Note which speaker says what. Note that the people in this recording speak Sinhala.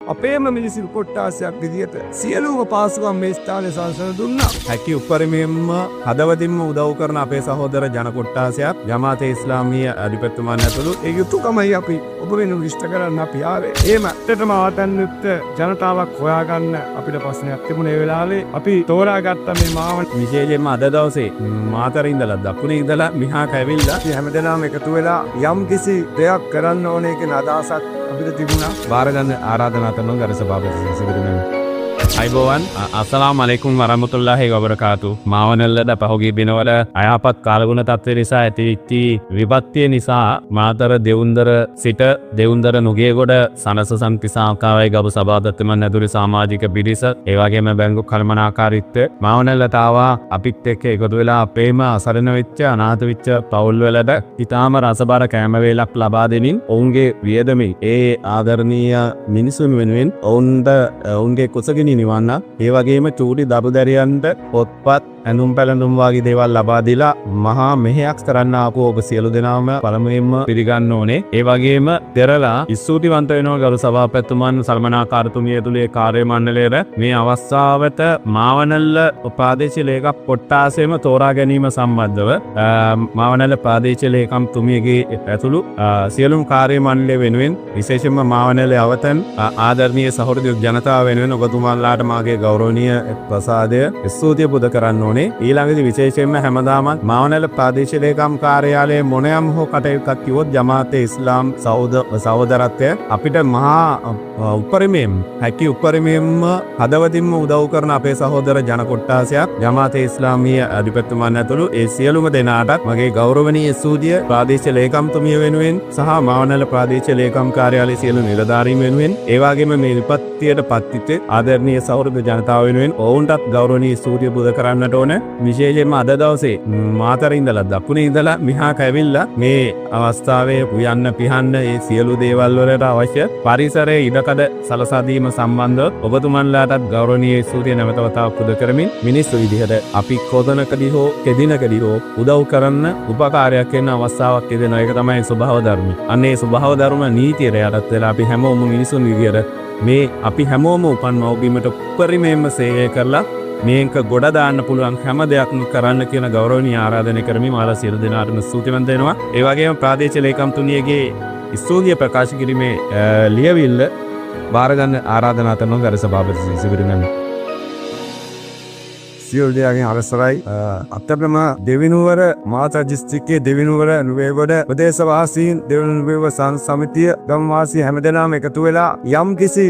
Speaker 1: අපේම මිනිසිල් කොට්ටාසයක් විදියට සියලුම පාසුකම් මේ ස්ථානයේ සලසන දුන්නා.
Speaker 2: හැකි උපරිමයෙන්ම හදවතින්ම උදව් කරන අපේ සහෝදර ජන කොට්ටාසයක් ජමාතේ ඉස්ලාමීය අධිපතිතුමන් ඇතුළු
Speaker 1: ඒ යුතුයකමයි අපි ඔබ වෙනුවෙන් ඉෂ්ට කරන්න අපි ආවේ. එහෙම ඇත්තටම ආතන්යුක්ත ජනතාවක් හොයාගන්න අපිට ප්‍රශ්නයක් තිබුණේ ඒ වෙලාවේ අපි තෝරාගත්ත මේ මාවන
Speaker 2: විශේෂයෙන්ම අද දවසේ මාතර ඉඳලා දකුණේ ඉඳලා මිහාට ඇවිල්ලා
Speaker 1: හැමදෙනාම එකතු වෙලා යම් කිසි දෙයක් කරන්න ඕනේ කියන අදහසක් අපිට තිබුණා.
Speaker 2: බාරගන්න ආරාධනා කරනවා ගරු සභාපති සිවිරුමෙන්. අයිබෝවන් අස්සලාමු අලයිකුම් වරහමතුල්ලාහි වබරකාතු. මාවනල්ලද පහුගිය දිනවල අයහපත් කාලගුණ තත්ත්වය නිසා ඇතිවෙච්ච විපත්තිය නිසා මාතර දෙවුන්දර සිට දෙවුන්දර නුගේගොඩ සනස සම්පිසාකාවයි ගබු සභාපතිතුමන් ඇතුළු සමාජික පිරිස ඒ වගේම බැංකු කළමනාකාරීත්වය මාවනල්ලට ආවා අපිත් එක්ක එකතු වෙලා අපේම අසරණ වෙච්ච අනාථ වෙච්ච පවුල් වලට ඊටාම රසබර කෑම වේලක් ලබා දෙමින් ඔවුන්ගේ වියදමේ ඒ ආදරණීය මිනිසුන් වෙනුවෙන් ඔවුන්ගේ කුසගිනි නිවන්න ඒ වගේම චූටි දරුදැරියන්ට පොත්පත් ඇඳුම් පැළඳුම් වගේ දේවල් ලබා දීලා මහා මෙහෙයක් කරන්න ආපු ඔබ සියලු දෙනාම පළමුවෙන්ම පිළිගන්න ඕනේ. ඒ වගේම දෙරලා ස්තුතිවන්ත වෙනවා ගරු සභාපතිතුමන් සල්මනාකාරතුමිය ඇතුළේ කාර්ය මණ්ඩලයට මේ අවස්ථාවට මාවනල්ල ප්‍රාදේශීය ලේකම් කොට්ටාසෙම තෝරා ගැනීම සම්බන්ධව මාවනල්ල ප්‍රාදේශීය ලේකම් තුමියගේ ඇතුළු සියලුම කාර්ය මණ්ඩලය වෙනුවෙන් විශේෂයෙන්ම මාවනල්ලේ අවතන් ආදරණීය සහෝදර ජනතාව වෙනුවෙන් ඔබතුමාලාට මාගේ ගෞරවනීය ප්‍රසාදය ස්තුතිය පුද කරන්න ඕනේ. ඊළඟදී විශේෂයෙන්ම හැමදාමත් මාවනල්ල ප්‍රාදේශීය ලේකම් කාර්යාලයේ මොනෑම හෝ කටයුත්තක් කිව්වොත් ජමාතේ ඉස්ලාම් සහෝදරත්වය අපිට මහා උපරිමයෙන් හැකි උපරිමයෙන්ම හදවතින්ම උදව් කරන අපේ සහෝදර ජන කොට්ටාසයක් ජමාතේ ඉස්ලාමීය අධිපතිතුමන් ඇතුළු ඒ සියලුම දෙනාටත් මගේ ගෞරවනීය ස්තුතිය ප්‍රාදේශීය ලේකම්තුමිය වෙනුවෙන් සහ මාවනල්ල ප්‍රාදේශීය ලේකම් කාර්යාලයේ සියලු නිලධාරීන් වෙනුවෙන් ඒ වගේම මේ විපත්තියට පත්විච්ච ආදරණීය සහෝදර ජනතාව වෙනුවෙන් ඔවුන්ටත් ගෞරවනීය ස්තුතිය පුද කරන්නට ඕන. විශේෂයෙන්ම අද දවසේ මාතර ඉඳලා දකුණේ ඉඳලා මිහාට ඇවිල්ලා මේ අවස්ථාවේ උයන්න පිහන්න මේ සියලු දේවල් වලට අවශ්‍ය පරිසරයේ ඉඩකඩ සලසා දීම සම්බන්ධව ඔබතුමන්ලාටත් ගෞරවනීය ස්තුතිය නැවත වතාවක් පුද කරමින් මිනිස්සු විදිහට අපි කොතනකදී හෝ කෙදිනකදී හෝ උදව් කරන්න උපකාරයක් වෙන අවස්ථාවක් තිබෙනවා. ඒක තමයි ස්වභාව ධර්ම. අන්න ඒ ස්වභාව ධර්ම නීතියට යටත් වෙලා අපි හැමෝම මිනිසුන් විදිහට මේ අපි හැමෝම උපන් මව්බිමට උපරිමයෙන්ම සේවය කරලා මේක ගොඩ දාන්න පුළුවන් හැම දෙයක්ම කරන්න කියන ගෞරවනීය ආරාධනය කරමින් මාලා සියලු දෙනාටම ස්තුතිවන්ත වෙනවා. ඒ වගේම ප්‍රාදේශීය ලේකම්තුමියගේ ස්තුතිය ප්‍රකාශ කිරීමේ ලියවිල්ල බාරගන්න ආරාධනා කරනවා ගරු සභාපති සිවිරුමෙන්.
Speaker 1: සියලු දෙනාගේ අවසරයි. අත්‍යවශ්‍යම දෙවිනුවර මාතර දිස්ත්‍රික්කයේ දෙවිනුවර නුවේගොඩ ප්‍රදේශවාසීන් දෙවිනුවර සමිතිය ගම්වාසී හැමදෙනාම එකතු වෙලා යම් කිසි